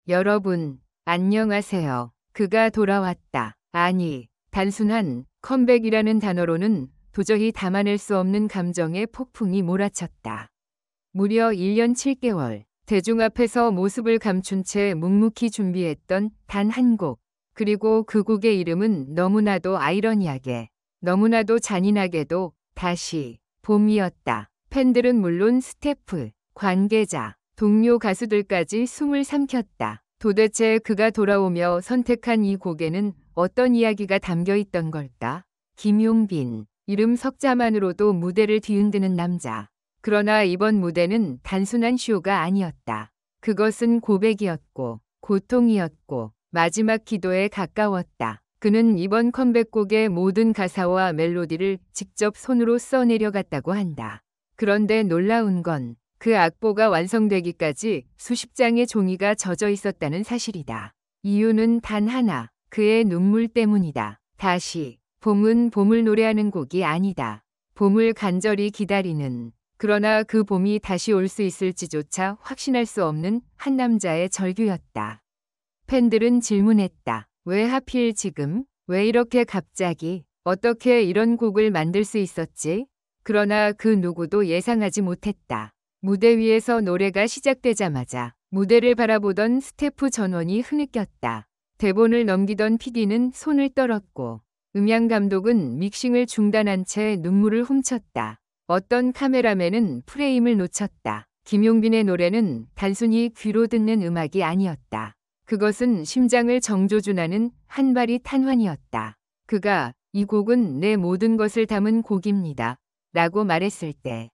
여러분, 안녕하세요. 그가 돌아왔다. 아니, 단순한 컴백이라는 단어로는 도저히 담아낼 수 없는 감정의 폭풍이 몰아쳤다. 무려 1년 7개월, 대중 앞에서 모습을 감춘 채 묵묵히 준비했던 단 한 곡. 그리고 그 곡의 이름은 너무나도 아이러니하게, 너무나도 잔인하게도 다시 봄이었다. 팬들은 물론 스태프, 관계자, 동료 가수들까지 숨을 삼켰다. 도대체 그가 돌아오며 선택한 이 곡에는 어떤 이야기가 담겨 있던 걸까? 김용빈, 이름 석자만으로도 무대를 뒤흔드는 남자. 그러나 이번 무대는 단순한 쇼가 아니었다. 그것은 고백이었고, 고통이었고, 마지막 기도에 가까웠다. 그는 이번 컴백곡의 모든 가사와 멜로디를 직접 손으로 써내려갔다고 한다. 그런데 놀라운 건 그 악보가 완성되기까지 수십 장의 종이가 젖어 있었다는 사실이다. 이유는 단 하나, 그의 눈물 때문이다. 다시, 봄은 봄을 노래하는 곡이 아니다. 봄을 간절히 기다리는, 그러나 그 봄이 다시 올 수 있을지조차 확신할 수 없는 한 남자의 절규였다. 팬들은 질문했다. 왜 하필 지금? 왜 이렇게 갑자기? 어떻게 이런 곡을 만들 수 있었지? 그러나 그 누구도 예상하지 못했다. 무대 위에서 노래가 시작되자마자 무대를 바라보던 스태프 전원이 흐느꼈다. 대본을 넘기던 PD는 손을 떨었고 음향 감독은 믹싱을 중단한 채 눈물을 훔쳤다. 어떤 카메라맨은 프레임을 놓쳤다. 김용빈의 노래는 단순히 귀로 듣는 음악이 아니었다. 그것은 심장을 정조준하는 한 발이 탄환이었다. 그가 이 곡은 내 모든 것을 담은 곡입니다. 라고 말했을 때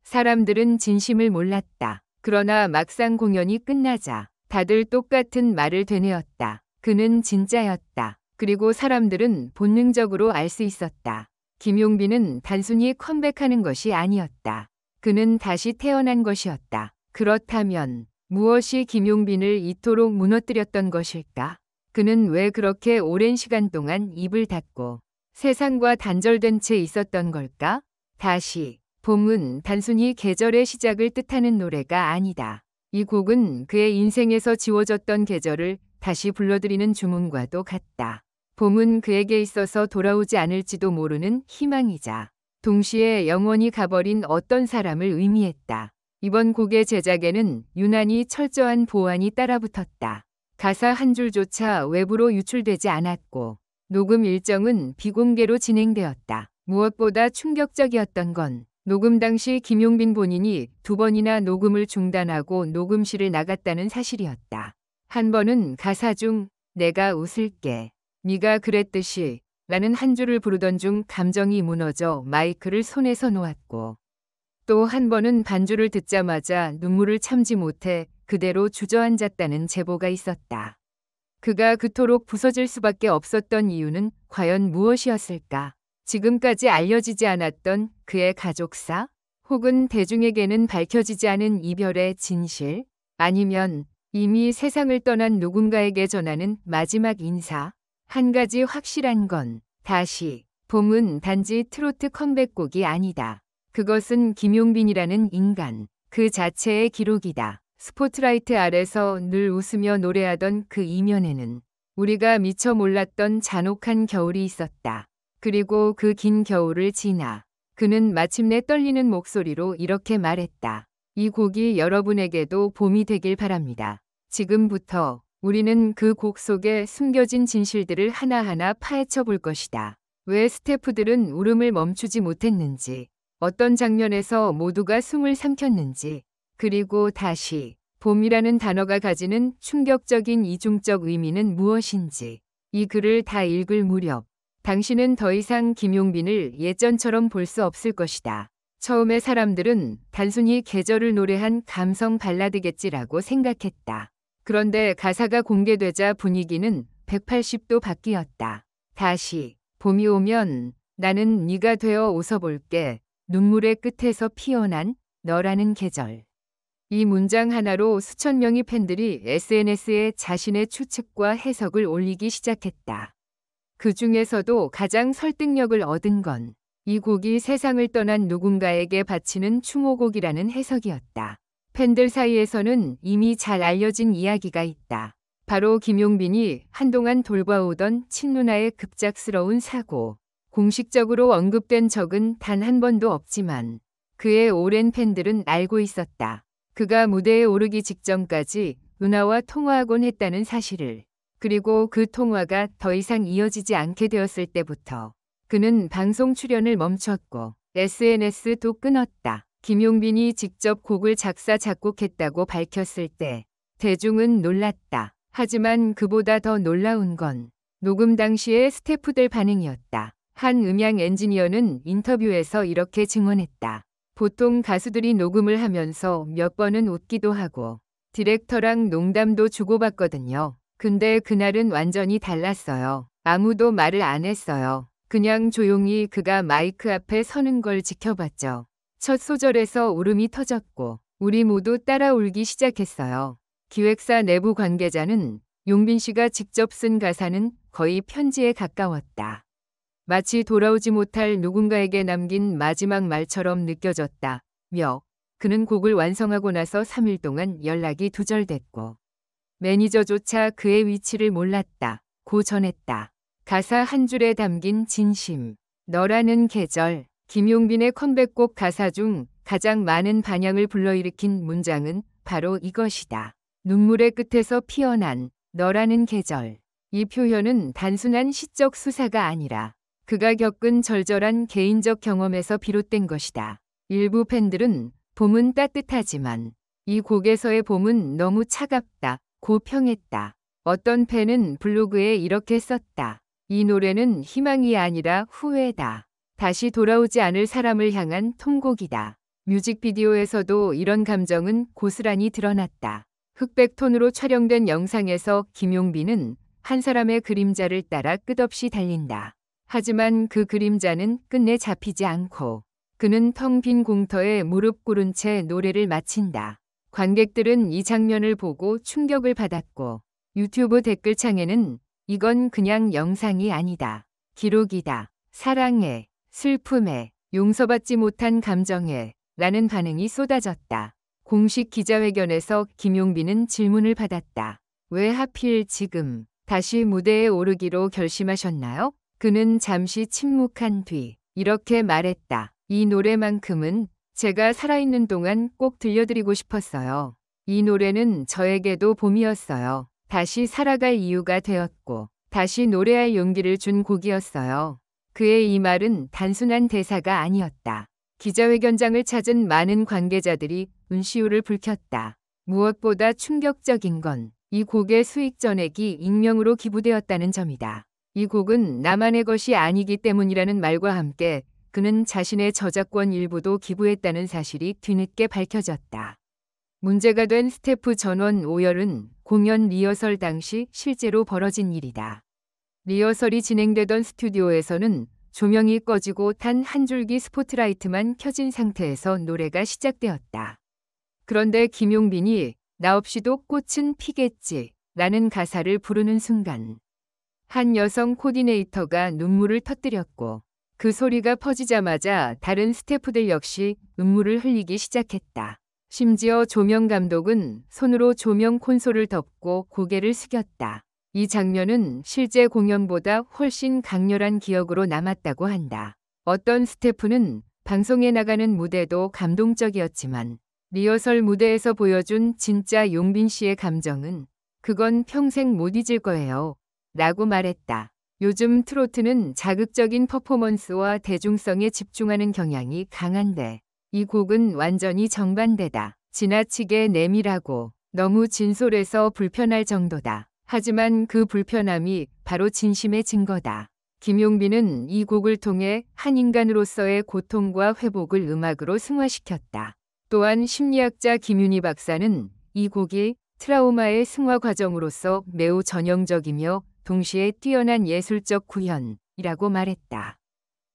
사람들은 진심을 몰랐다. 그러나 막상 공연이 끝나자 다들 똑같은 말을 되뇌었다. 그는 진짜였다. 그리고 사람들은 본능적으로 알 수 있었다. 김용빈은 단순히 컴백하는 것이 아니었다. 그는 다시 태어난 것이었다. 그렇다면 무엇이 김용빈을 이토록 무너뜨렸던 것일까? 그는 왜 그렇게 오랜 시간 동안 입을 닫고 세상과 단절된 채 있었던 걸까? 다시, 봄은 단순히 계절의 시작을 뜻하는 노래가 아니다. 이 곡은 그의 인생에서 지워졌던 계절을 다시 불러들이는 주문과도 같다. 봄은 그에게 있어서 돌아오지 않을지도 모르는 희망이자 동시에 영원히 가버린 어떤 사람을 의미했다. 이번 곡의 제작에는 유난히 철저한 보안이 따라붙었다. 가사 한 줄조차 외부로 유출되지 않았고 녹음 일정은 비공개로 진행되었다. 무엇보다 충격적이었던 건 녹음 당시 김용빈 본인이 2번이나 녹음을 중단하고 녹음실을 나갔다는 사실이었다. 한 번은 가사 중 내가 웃을게, 네가 그랬듯이 라는 한 줄을 부르던 중 감정이 무너져 마이크를 손에서 놓았고 또 한 번은 반주를 듣자마자 눈물을 참지 못해 그대로 주저앉았다는 제보가 있었다. 그가 그토록 부서질 수밖에 없었던 이유는 과연 무엇이었을까? 지금까지 알려지지 않았던 그의 가족사? 혹은 대중에게는 밝혀지지 않은 이별의 진실? 아니면 이미 세상을 떠난 누군가에게 전하는 마지막 인사? 한 가지 확실한 건 다시, 봄은 단지 트로트 컴백곡이 아니다. 그것은 김용빈이라는 인간, 그 자체의 기록이다. 스포트라이트 아래서 늘 웃으며 노래하던 그 이면에는 우리가 미처 몰랐던 잔혹한 겨울이 있었다. 그리고 그 긴 겨울을 지나 그는 마침내 떨리는 목소리로 이렇게 말했다. 이 곡이 여러분에게도 봄이 되길 바랍니다. 지금부터 우리는 그 곡 속에 숨겨진 진실들을 하나하나 파헤쳐 볼 것이다. 왜 스태프들은 울음을 멈추지 못했는지, 어떤 장면에서 모두가 숨을 삼켰는지, 그리고 다시 봄이라는 단어가 가지는 충격적인 이중적 의미는 무엇인지 이 글을 다 읽을 무렵 당신은 더 이상 김용빈을 예전처럼 볼 수 없을 것이다. 처음에 사람들은 단순히 계절을 노래한 감성 발라드겠지라고 생각했다. 그런데 가사가 공개되자 분위기는 180도 바뀌었다. 다시, 봄이 오면 나는 네가 되어 웃어볼게. 눈물의 끝에서 피어난 너라는 계절. 이 문장 하나로 수천 명의 팬들이 SNS에 자신의 추측과 해석을 올리기 시작했다. 그 중에서도 가장 설득력을 얻은 건 이 곡이 세상을 떠난 누군가에게 바치는 추모곡이라는 해석이었다. 팬들 사이에서는 이미 잘 알려진 이야기가 있다. 바로 김용빈이 한동안 돌봐오던 친누나의 급작스러운 사고. 공식적으로 언급된 적은 단 한 번도 없지만 그의 오랜 팬들은 알고 있었다. 그가 무대에 오르기 직전까지 누나와 통화하곤 했다는 사실을. 그리고 그 통화가 더 이상 이어지지 않게 되었을 때부터 그는 방송 출연을 멈췄고 SNS도 끊었다. 김용빈이 직접 곡을 작사 작곡했다고 밝혔을 때 대중은 놀랐다. 하지만 그보다 더 놀라운 건 녹음 당시의 스태프들 반응이었다. 한 음향 엔지니어는 인터뷰에서 이렇게 증언했다. 보통 가수들이 녹음을 하면서 몇 번은 웃기도 하고 디렉터랑 농담도 주고받거든요. 근데 그날은 완전히 달랐어요. 아무도 말을 안 했어요. 그냥 조용히 그가 마이크 앞에 서는 걸 지켜봤죠. 첫 소절에서 울음이 터졌고 우리 모두 따라 울기 시작했어요. 기획사 내부 관계자는 용빈 씨가 직접 쓴 가사는 거의 편지에 가까웠다. 마치 돌아오지 못할 누군가에게 남긴 마지막 말처럼 느껴졌다며 그는 곡을 완성하고 나서 3일 동안 연락이 두절됐고 매니저조차 그의 위치를 몰랐다고 전했다. 가사 한 줄에 담긴 진심. 너라는 계절. 김용빈의 컴백곡 가사 중 가장 많은 반향을 불러일으킨 문장은 바로 이것이다. 눈물의 끝에서 피어난 너라는 계절. 이 표현은 단순한 시적 수사가 아니라 그가 겪은 절절한 개인적 경험에서 비롯된 것이다. 일부 팬들은 봄은 따뜻하지만 이 곡에서의 봄은 너무 차갑다고 평했다. 어떤 팬은 블로그에 이렇게 썼다. 이 노래는 희망이 아니라 후회다. 다시 돌아오지 않을 사람을 향한 통곡이다. 뮤직비디오에서도 이런 감정은 고스란히 드러났다. 흑백 톤으로 촬영된 영상에서 김용빈은 한 사람의 그림자를 따라 끝없이 달린다. 하지만 그 그림자는 끝내 잡히지 않고 그는 텅 빈 공터에 무릎 꿇은 채 노래를 마친다. 관객들은 이 장면을 보고 충격을 받았고 유튜브 댓글창에는 이건 그냥 영상이 아니다. 기록이다. 사랑해, 슬픔에, 용서받지 못한 감정에 라는 반응이 쏟아졌다. 공식 기자회견에서 김용빈은 질문을 받았다. 왜 하필 지금 다시 무대에 오르기로 결심하셨나요? 그는 잠시 침묵한 뒤 이렇게 말했다. 이 노래만큼은 제가 살아있는 동안 꼭 들려드리고 싶었어요. 이 노래는 저에게도 봄이었어요. 다시 살아갈 이유가 되었고 다시 노래할 용기를 준 곡이었어요. 그의 이 말은 단순한 대사가 아니었다. 기자회견장을 찾은 많은 관계자들이 눈시울을 붉혔다. 무엇보다 충격적인 건 이 곡의 수익 전액이 익명으로 기부되었다는 점이다. 이 곡은 나만의 것이 아니기 때문이라는 말과 함께 그는 자신의 저작권 일부도 기부했다는 사실이 뒤늦게 밝혀졌다. 문제가 된 스태프 전원 오열은 공연 리허설 당시 실제로 벌어진 일이다. 리허설이 진행되던 스튜디오에서는 조명이 꺼지고 단 한 줄기 스포트라이트만 켜진 상태에서 노래가 시작되었다. 그런데 김용빈이 나 없이도 꽃은 피겠지 라는 가사를 부르는 순간 한 여성 코디네이터가 눈물을 터뜨렸고 그 소리가 퍼지자마자 다른 스태프들 역시 눈물을 흘리기 시작했다. 심지어 조명 감독은 손으로 조명 콘솔을 덮고 고개를 숙였다. 이 장면은 실제 공연보다 훨씬 강렬한 기억으로 남았다고 한다. 어떤 스태프는 방송에 나가는 무대도 감동적이었지만 리허설 무대에서 보여준 진짜 용빈 씨의 감정은 그건 평생 못 잊을 거예요. 라고 말했다. 요즘 트로트는 자극적인 퍼포먼스와 대중성에 집중하는 경향이 강한데 이 곡은 완전히 정반대다. 지나치게 내밀하고 너무 진솔해서 불편할 정도다. 하지만 그 불편함이 바로 진심의 증거다. 김용빈은 이 곡을 통해 한 인간으로서의 고통과 회복을 음악으로 승화시켰다. 또한 심리학자 김윤희 박사는 이 곡이 트라우마의 승화 과정으로서 매우 전형적이며 동시에 뛰어난 예술적 구현이라고 말했다.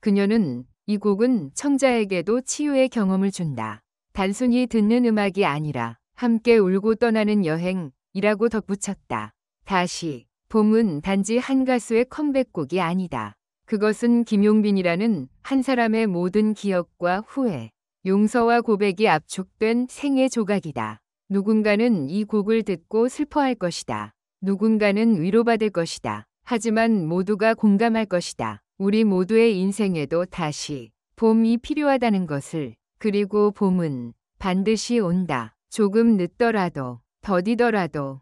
그녀는 이 곡은 청자에게도 치유의 경험을 준다. 단순히 듣는 음악이 아니라 함께 울고 떠나는 여행이라고 덧붙였다. 다시, 봄은 단지 한 가수의 컴백곡이 아니다. 그것은 김용빈이라는 한 사람의 모든 기억과 후회, 용서와 고백이 압축된 생애 조각이다. 누군가는 이 곡을 듣고 슬퍼할 것이다. 누군가는 위로받을 것이다. 하지만 모두가 공감할 것이다. 우리 모두의 인생에도 다시 봄이 필요하다는 것을. 그리고 봄은 반드시 온다. 조금 늦더라도, 더디더라도.